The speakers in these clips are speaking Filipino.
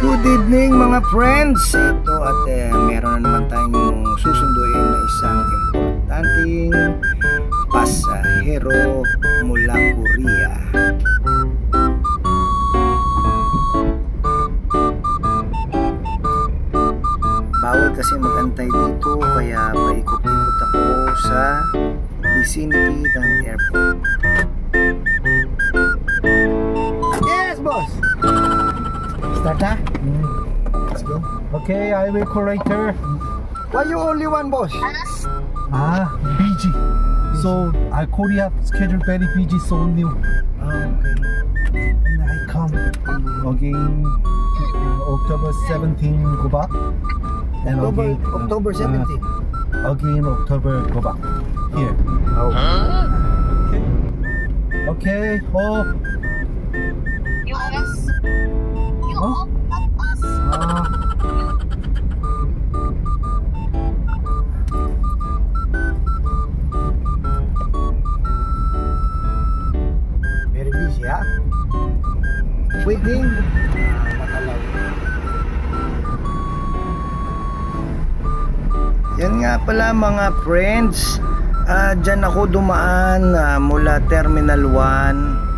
Good evening mga friends! Ito at meron na naman tayong susunduin na isang importanteng pasahero mula Korea. Bawal kasi magantay dito kaya paikot-ikot ako sa vicinity ng airport. Yes, boss! Start na? Let's go. Okay, I will call later. Why you only one, boss? Busy. So I Korea schedule very busy, so new. Okay. And I come again October 17 go back. And October 17. Again October go back here. Oh. Okay. Oh. You us. You Huh? up us. Very busy, ha? Waiting. Yan nga pala mga friends. Diyan ako dumaan mula Terminal 1.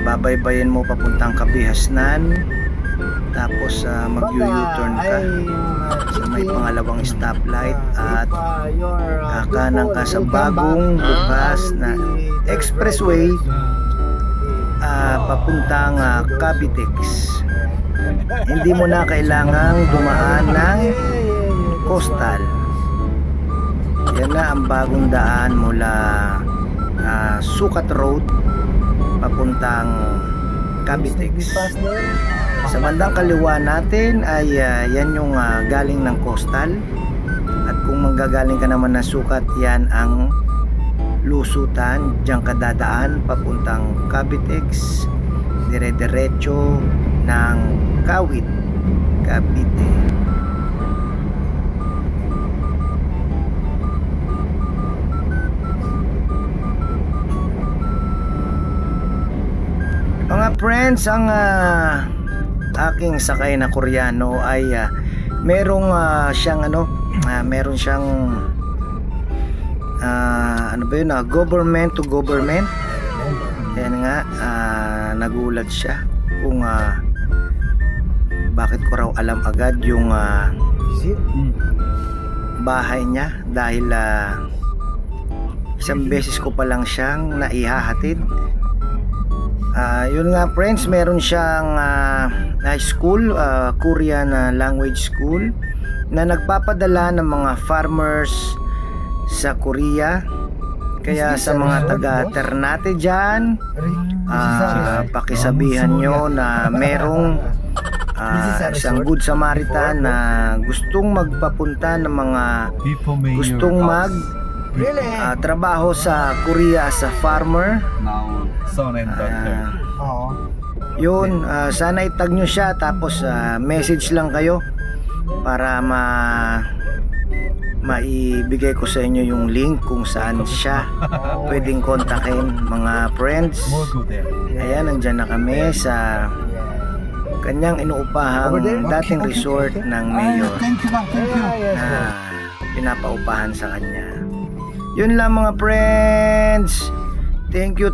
Babaybayin mo papuntang Kabihasnan. Tapos mag-U-turn ka sa may pangalawang stoplight at kanan ka sa bagong bukas na expressway papuntang Cavitex. Hindi mo na kailangang dumaan ng coastal. Yan na ang bagong daan mula Sukat Road papuntang Cavitex. Sa bandang kaliwa natin ay yan yung galing ng coastal. At kung manggagaling ka naman na Sukat, yan ang lusutan. Diyan ka dadaan papuntang Cavitex, dire-diretso ng Kawit, Cavite. Mga friends, ang aking sakay na Koreano ay merong siyang meron siyang ano ba yun, government to government. Yan nga, nagulat siya kung bakit ko raw alam agad yung bahay niya dahil isang beses ko pa lang siyang naihahatid. Yun nga friends, meron siyang school, Korean language school na nagpapadala ng mga farmers sa Korea. Kaya sa mga taga Ternate dyan, pakisabihan nyo na merong isang Good Samaritan na gustong magpapunta ng mga gustong mag trabaho sa Korea sa farmer. Son and daughter. Yun, sana itag nyo siya tapos message lang kayo para maibigay ko sa inyo yung link kung saan siya pwedeng kontakin mga friends. Ayan, nandyan na kami sa kanyang inuupahang dating resort ng mayor na pinapaupahan sa kanya. Yun lang mga friends. Thank you.